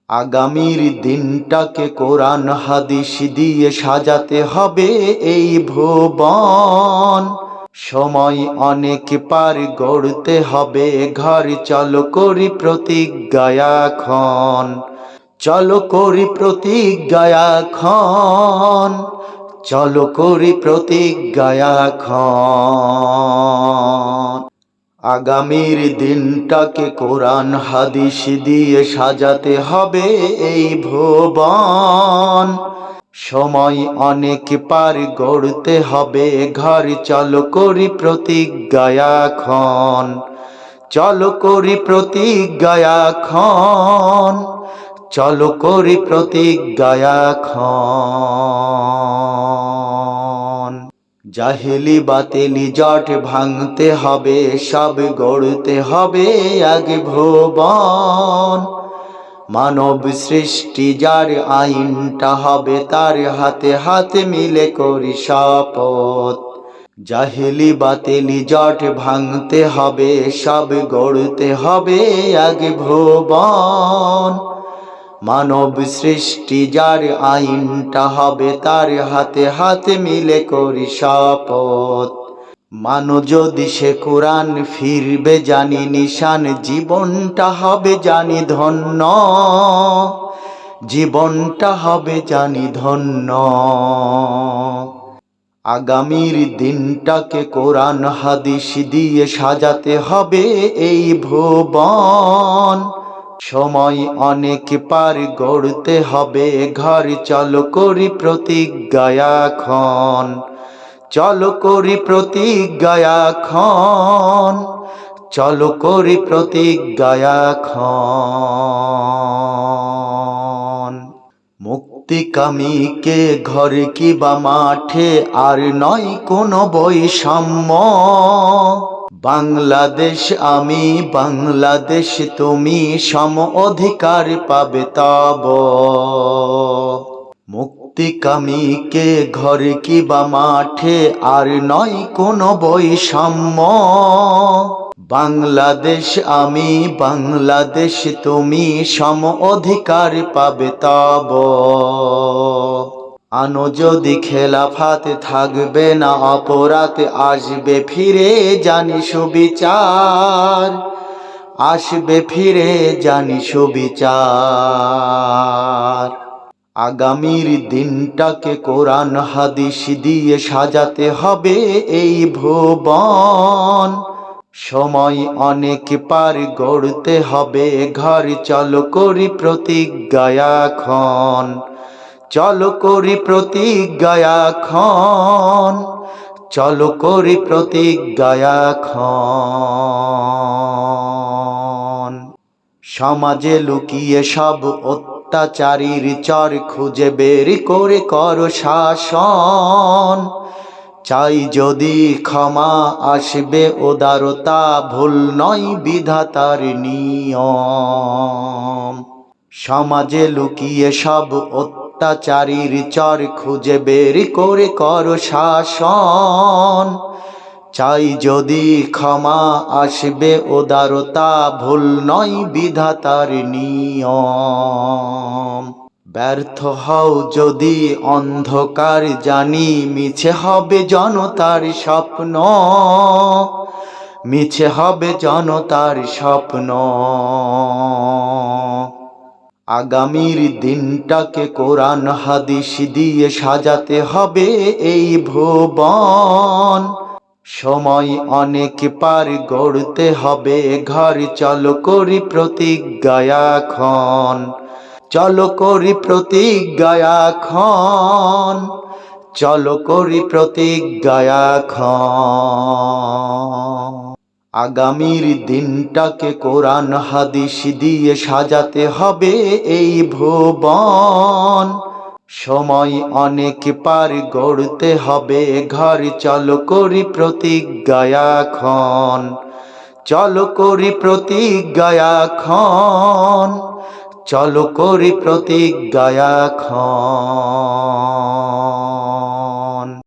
আগামীর দিনটাকে কোরআন হাদিস দিয়ে সাজাতে হবে এই ভুবন। সময় অনেক পার গড়তে হবে ঘর, চলো করি প্রতিজ্ঞা এখন। চলো করি প্রতিজ্ঞা এখন। চলো করি প্রতিজ্ঞা এখন। আগামীর দিনটাকে কোরআন হাদিস দিয়ে সাজাতে হবে এই ভুবন। সময় অনেক পার গড়তে হবে ঘর, চলো করি প্রতিজ্ঞা এখন। চলো করি প্রতিজ্ঞা এখন। চলো করি প্রতিজ্ঞা এখন। জাহেলি বাতিলি জট ভাঙতে হবে, সব গড়তে হবে এক ভুবন। মানব সৃষ্টি যার আইনটা হবে তার হাতে হাতে মিলে করি শপথ। জাহেলি বাতিলি জট ভাঙতে হবে, সব গড়তে হবে এক ভুবন। মানব সৃষ্টি যার আইনটা হবে তার হাতে হাতে মিলে করি শপথ। মানো যদি সে কোরআন ফিরবে জানি নিশান, জীবনটা হবে জানি ধন্য। জীবনটা হবে জানি ধন্য। আগামীর দিনটাকে কোরআন হাদিস দিয়ে সাজাতে হবে এই ভুবন। সময় অনেক পার গড়তে হবে ঘর, চলো করি প্রতিজ্ঞা এখন। চলো করি প্রতিজ্ঞা এখন। চলো করি প্রতিজ্ঞা এখন। মুক্তিকামীকে ঘরে কিবা মাঠে আর নয় কোনো বৈষম্য। বাংলাদেশ আমি বাংলাদেশ তুমি, সম অধিকার পাবে তব। মুক্তিকামীকে ঘরে কিবা মাঠে আর নয় কোনো বৈষম্য। বাংলাদেশ আমি বাংলাদেশ তুমি, সম অধিকার পাবে তব। আনো যদি খেলাফত থাকবে না অপরাধ, আসবে ফিরে জানি সুবিচার। আসবে ফিরে জানি সুবিচার। আগামীর দিনটাকে কোরআন হাদিস দিয়ে সাজাতে হবে এই ভুবন। সময় অনেক পার গড়তে হবে ঘর, চলো করি প্রতিজ্ঞা এখন। চলো করি প্রতিজ্ঞা এখন। চলো করি প্রতিজ্ঞা এখন। সমাজে লুকিয়ে সব অত্যাচারীর চর খুঁজে বের করে করো শাসন। চাই যদি ক্ষমা আসবে উদারতা, ভুল নয় বিধাতার নিয়ম। সমাজে লুকিয়ে সব অত্যাচারীর চর খুঁজে বের করে করো শাসন। চাই যদি ক্ষমা আসবে উদারতা, ভুল নয় বিধাতার নিয়ম। ব্যর্থ হও যদি অন্ধকার জানি, মিছে হবে জনতার স্বপ্ন। মিছে হবে জনতার স্বপ্ন। আগামীর দিনটাকে কোরআন হাদিস দিয়ে সাজাতে হবে এই ভুবন। সময় অনেক পার গড়তে হবে ঘর, চলো করি প্রতিজ্ঞা এখন। চলো করি প্রতিজ্ঞা এখন। চলো করি প্রতিজ্ঞা এখন। আগামীর দিনটাকে কোরআন হাদিস দিয়ে সাজাতে হবে এই ভুবন। সময় অনেক পার গড়তে হবে ঘর, চলো করি প্রতিজ্ঞা এখন। চলো করি প্রতিজ্ঞা এখন। চলো করি প্রতিজ্ঞা এখন।